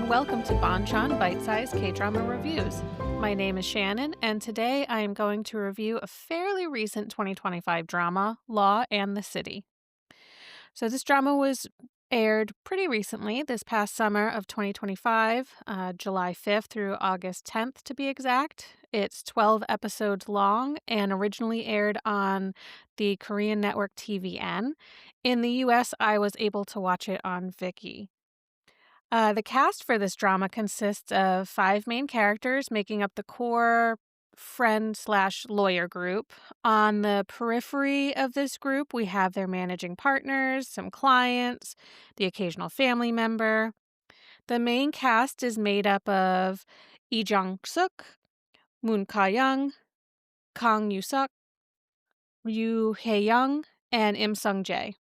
and welcome to Bonchon Bite-Sized K-Drama Reviews. My name is Shannon, and today I am going to review a fairly recent 2025 drama, Law and the City. So this drama was aired pretty recently, this past summer of 2025, July 5th through August 10th to be exact. It's 12 episodes long and originally aired on the Korean network TVN. In the US, I was able to watch it on Viki. The cast for this drama consists of five main characters making up the core friend/lawyer group. On the periphery of this group, we have their managing partners, some clients, the occasional family member. The main cast is made up of Lee Jung-suk, Moon Ka-young, Kang Yoo-suk, Ryu Hae-young, and Im Sung-jae.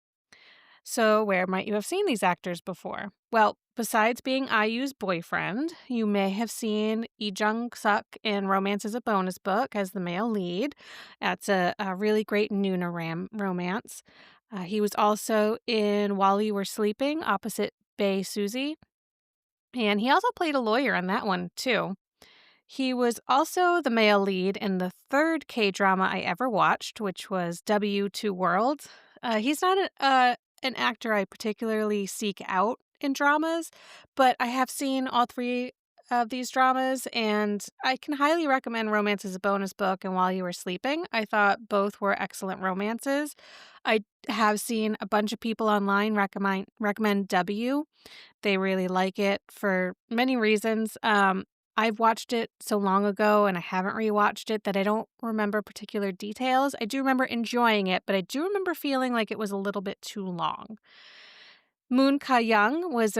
So, where might you have seen these actors before? Well, besides being IU's boyfriend, you may have seen Lee Jung-suk in Romance is a Bonus Book as the male lead. That's a really great Nuna romance. He was also in While You Were Sleeping, opposite Bae Suzy. And he also played a lawyer in that one, too. He was also the male lead in the third K-drama I ever watched, which was W2 World. He's not an actor I particularly seek out in dramas, but I have seen all three of these dramas, and I can highly recommend Romance as a Bonus Book and While You Were Sleeping. I thought both were excellent romances. I have seen a bunch of people online recommend W. They really like it for many reasons. I've watched it so long ago and I haven't rewatched it that I don't remember particular details. I do remember enjoying it, but I do remember feeling like it was a little bit too long. Moon Ka-young was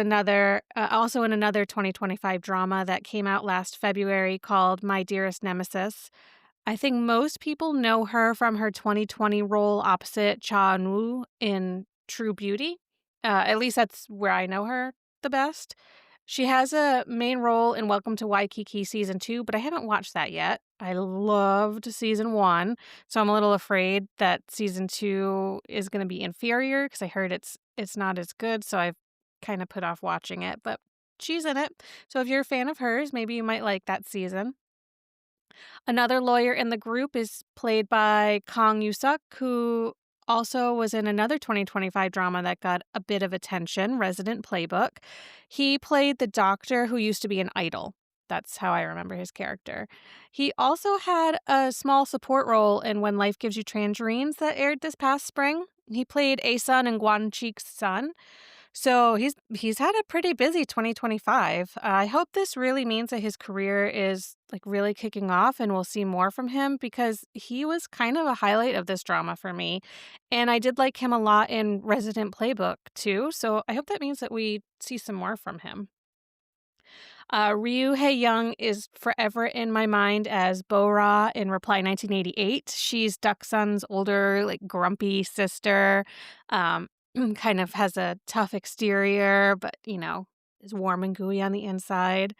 also in another 2025 drama that came out last February called My Dearest Nemesis. I think most people know her from her 2020 role opposite Cha Eun-woo in True Beauty. At least that's where I know her the best. She has a main role in Welcome to Waikiki Season 2, but I haven't watched that yet. I loved Season 1, so I'm a little afraid that Season 2 is going to be inferior because I heard it's not as good, so I've kind of put off watching it, but she's in it. So if you're a fan of hers, maybe you might like that season. Another lawyer in the group is played by Kang Yoo-suk, who also was in another 2025 drama that got a bit of attention, Resident Playbook. He played the doctor who used to be an idol. That's how I remember his character. He also had a small support role in When Life Gives You Tangerines that aired this past spring. He played A-sun and Gwan Cheek's son. So he's had a pretty busy 2025. I hope this really means that his career is like really kicking off and we'll see more from him because he was kind of a highlight of this drama for me. And I did like him a lot in Resident Playbook too. So I hope that means that we see some more from him. Ryu Hae-young is forever in my mind as Bo-ra in Reply 1988. She's Duck-sun's older, like grumpy sister. Kind of has a tough exterior, but, is warm and gooey on the inside.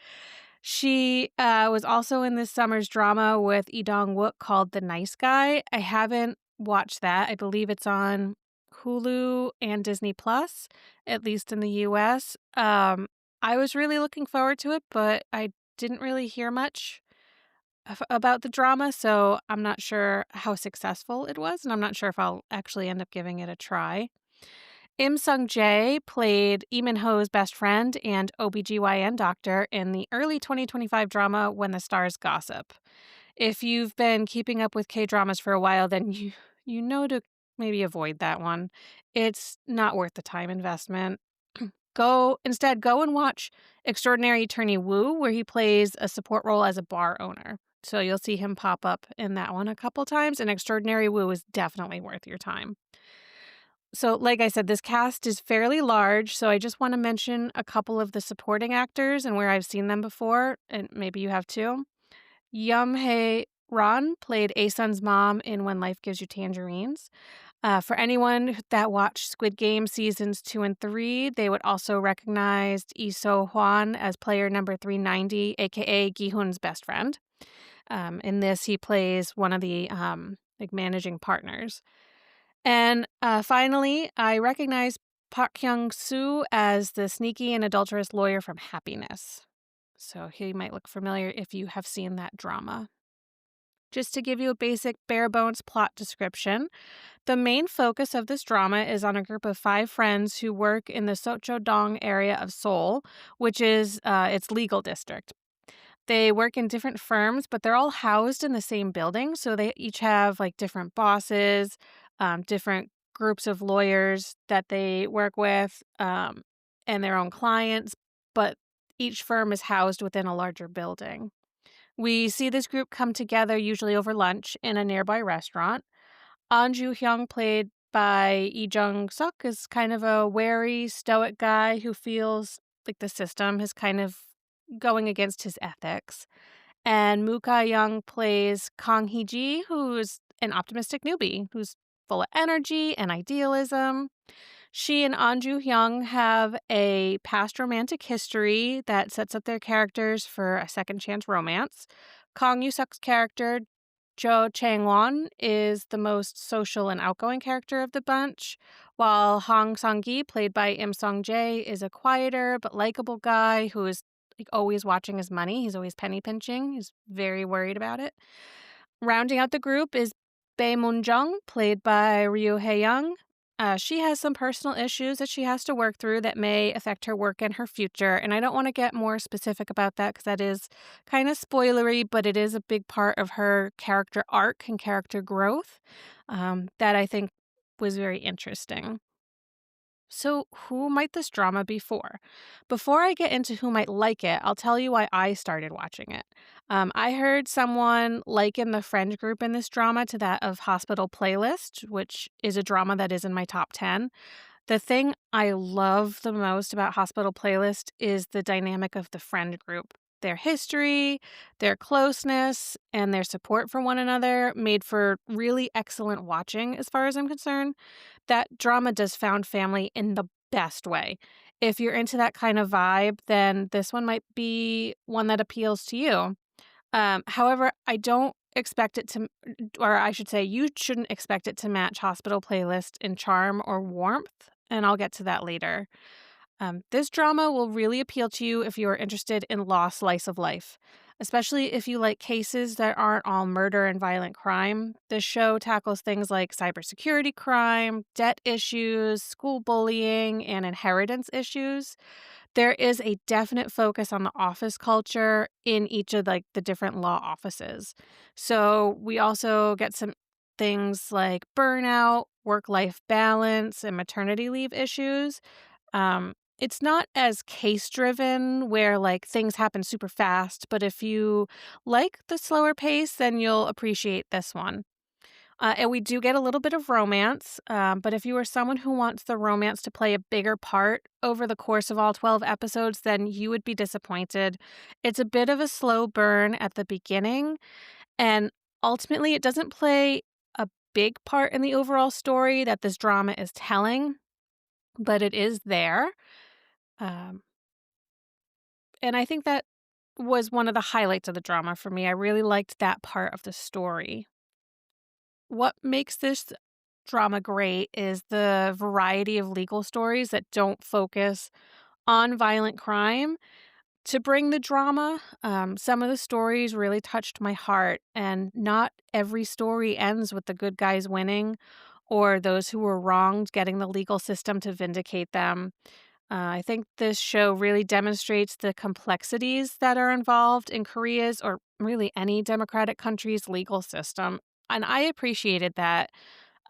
She was also in this summer's drama with Lee Dong-wook called The Nice Guy. I haven't watched that. I believe it's on Hulu and Disney Plus, at least in the US. I was really looking forward to it, but I didn't really hear much about the drama, so I'm not sure how successful it was, and I'm not sure if I'll actually end up giving it a try. Im Sung-jae played Lee Min-ho's best friend and OBGYN doctor in the early 2025 drama When the Stars Gossip. If you've been keeping up with K-dramas for a while, then you know to maybe avoid that one. It's not worth the time investment. Go and watch Extraordinary Attorney Woo, where he plays a support role as a bar owner. So you'll see him pop up in that one a couple times, and Extraordinary Woo is definitely worth your time. So, like I said, this cast is fairly large, so I just want to mention a couple of the supporting actors and where I've seen them before, and maybe you have too. Yum Hae Ron played A-sun's mom in When Life Gives You Tangerines. For anyone that watched Squid Game seasons 2 and 3, they would also recognize Lee So-hwan as player number 390, aka Gi-hun's best friend. In this, he plays one of the managing partners. And finally, I recognize Park Hyung-soo as the sneaky and adulterous lawyer from Happiness. So he might look familiar if you have seen that drama. Just to give you a basic bare bones plot description, the main focus of this drama is on a group of five friends who work in the Sochodong area of Seoul, which is its legal district. They work in different firms, but they're all housed in the same building. So they each have like different bosses, different groups of lawyers that they work with, and their own clients. But each firm is housed within a larger building. We see this group come together usually over lunch in a nearby restaurant. An Ju Hyung, played by Lee Jung Suk, is kind of a wary, stoic guy who feels like the system is kind of going against his ethics. And Moo Ka Young plays Kang Hee Ji, who's an optimistic newbie who's full of energy and idealism. She and An Ju Hyung have a past romantic history that sets up their characters for a second chance romance. Kang Yoo-suk's character, Jo Chang-won, is the most social and outgoing character of the bunch, while Hong Sang-gi, played by Im Song-jae, is a quieter but likable guy who is like always watching his money. He's always penny pinching. He's very worried about it. Rounding out the group is Bae Moon-jung, played by Ryu Hae-young. She has some personal issues that she has to work through that may affect her work and her future. And I don't want to get more specific about that because that is kind of spoilery, but it is a big part of her character arc and character growth that I think was very interesting. So, who might this drama be for? Before I get into who might like it, I'll tell you why I started watching it. I heard someone liken the friend group in this drama to that of Hospital Playlist, which is a drama that is in my top 10. The thing I love the most about Hospital Playlist is the dynamic of the friend group. Their history, their closeness, and their support for one another made for really excellent watching, as far as I'm concerned. That drama does found family in the best way. If you're into that kind of vibe, then this one might be one that appeals to you. However, I don't expect it to, or I should say, you shouldn't expect it to match Hospital Playlist in charm or warmth, and I'll get to that later. This drama will really appeal to you if you are interested in law slice of life, especially if you like cases that aren't all murder and violent crime. This show tackles things like cybersecurity crime, debt issues, school bullying, and inheritance issues. There is a definite focus on the office culture in each of like the different law offices. So we also get some things like burnout, work-life balance, and maternity leave issues. It's not as case driven where like things happen super fast, but if you like the slower pace, then you'll appreciate this one. And we do get a little bit of romance, but if you are someone who wants the romance to play a bigger part over the course of all 12 episodes, then you would be disappointed. It's a bit of a slow burn at the beginning, and ultimately, it doesn't play a big part in the overall story that this drama is telling, but it is there. Um, and I think that was one of the highlights of the drama for me. I really liked that part of the story. What makes this drama great is the variety of legal stories that don't focus on violent crime to bring the drama. Some of the stories really touched my heart, and not every story ends with the good guys winning or those who were wronged getting the legal system to vindicate them. I think this show really demonstrates the complexities that are involved in Korea's, or really any democratic country's, legal system. And I appreciated that.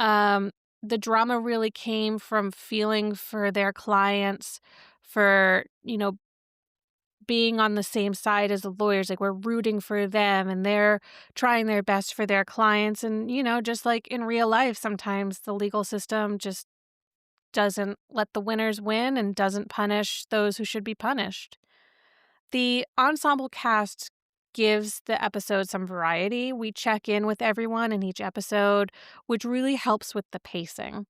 Um, the drama really came from feeling for their clients, for, being on the same side as the lawyers. Like we're rooting for them and they're trying their best for their clients. And, just like in real life, sometimes the legal system just doesn't let the winners win and doesn't punish those who should be punished. The ensemble cast gives the episode some variety. We check in with everyone in each episode, which really helps with the pacing.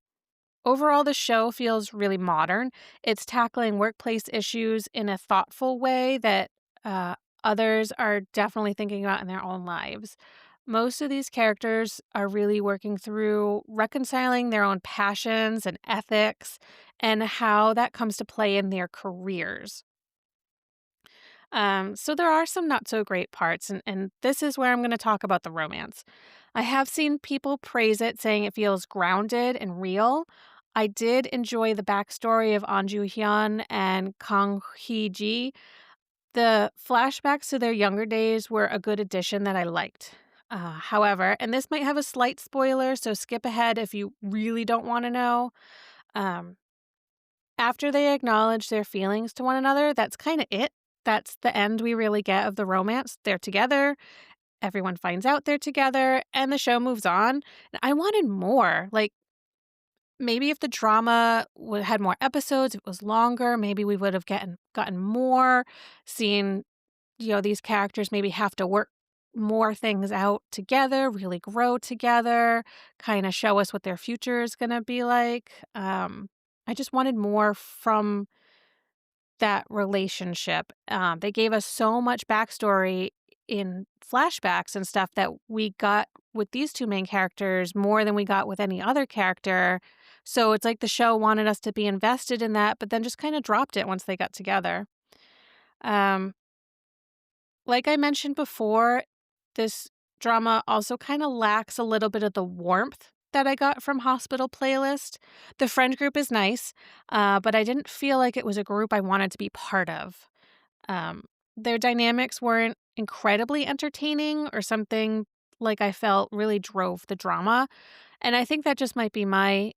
Overall, the show feels really modern. It's tackling workplace issues in a thoughtful way that uh, others are definitely thinking about in their own lives. Most of these characters are really working through reconciling their own passions and ethics and how that comes to play in their careers. So there are some not so great parts, and this is where I'm going to talk about the romance. I have seen people praise it, saying it feels grounded and real. I did enjoy the backstory of Anju Hyun and Kang Hee Ji. The flashbacks to their younger days were a good addition that I liked. However, and this might have a slight spoiler, so skip ahead if you really don't want to know. Um, After they acknowledge their feelings to one another, that's kind of it. That's the end we really get of the romance. They're together, everyone finds out they're together, and the show moves on. And I wanted more. Like, maybe if the drama had more episodes, it was longer, maybe we would have gotten more, seen, these characters maybe have to work more things out together, really grow together, kind of show us what their future is going to be like. I just wanted more from that relationship. They gave us so much backstory in flashbacks and stuff that we got with these two main characters more than we got with any other character. So it's like the show wanted us to be invested in that, but then just kind of dropped it once they got together. Um, like I mentioned before, this drama also kind of lacks a little bit of the warmth that I got from Hospital Playlist. The friend group is nice, but I didn't feel like it was a group I wanted to be part of. Um, their dynamics weren't incredibly entertaining or something like I felt really drove the drama. And I think that just might be my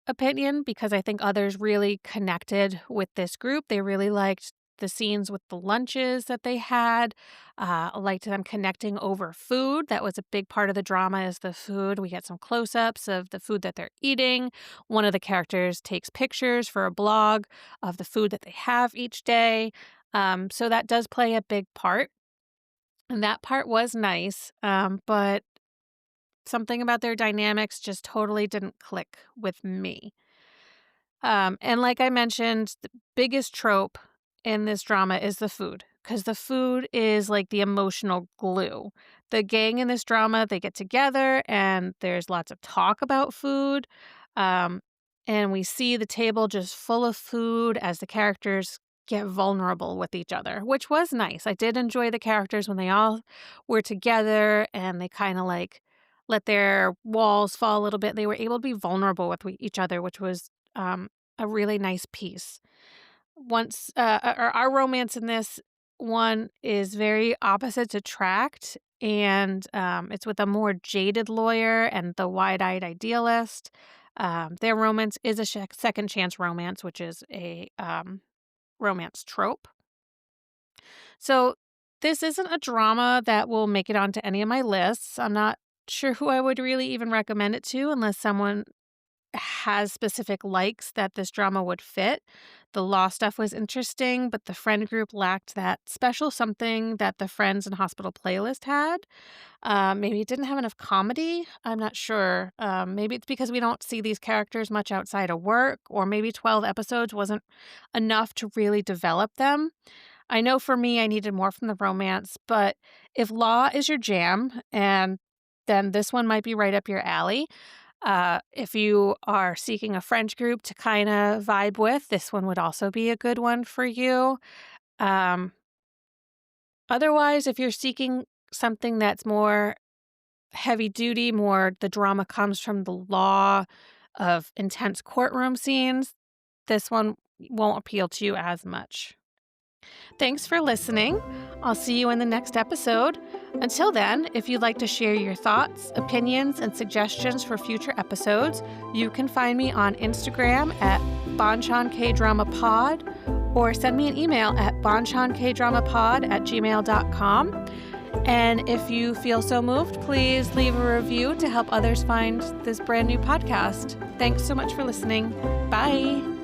opinion because I think others really connected with this group. They really liked the scenes with the lunches that they had. I liked them connecting over food. That was a big part of the drama is the food. We get some close-ups of the food that they're eating. One of the characters takes pictures for a blog of the food that they have each day. So that does play a big part. And that part was nice. But something about their dynamics just totally didn't click with me. And like I mentioned, the biggest trope in this drama is the food, because the food is like the emotional glue. The gang in this drama, they get together and there's lots of talk about food. Um, and we see the table just full of food as the characters get vulnerable with each other, which was nice. I did enjoy the characters when they all were together and they kind of like let their walls fall a little bit. They were able to be vulnerable with each other, which was a really nice piece. Our romance in this one is very opposites attract, and it's with a more jaded lawyer and the wide-eyed idealist. Their romance is a second chance romance, which is a romance trope. So this isn't a drama that will make it onto any of my lists. I'm not sure who I would really even recommend it to unless someone has specific likes that this drama would fit. The law stuff was interesting, but the friend group lacked that special something that the Friends and Hospital Playlist had. Maybe it didn't have enough comedy. I'm not sure. Maybe it's because we don't see these characters much outside of work, or maybe 12 episodes wasn't enough to really develop them. I know for me, I needed more from the romance, but if law is your jam, and then this one might be right up your alley. If you are seeking a French group to kind of vibe with, this one would also be a good one for you. Um, Otherwise, if you're seeking something that's more heavy duty, more the drama comes from the law of intense courtroom scenes, this one won't appeal to you as much. Thanks for listening. I'll see you in the next episode. Until then, if you'd like to share your thoughts, opinions, and suggestions for future episodes, you can find me on Instagram at bonchankdramapod or send me an email at bonchankdramapod@gmail.com. And if you feel so moved, please leave a review to help others find this brand new podcast. Thanks so much for listening. Bye.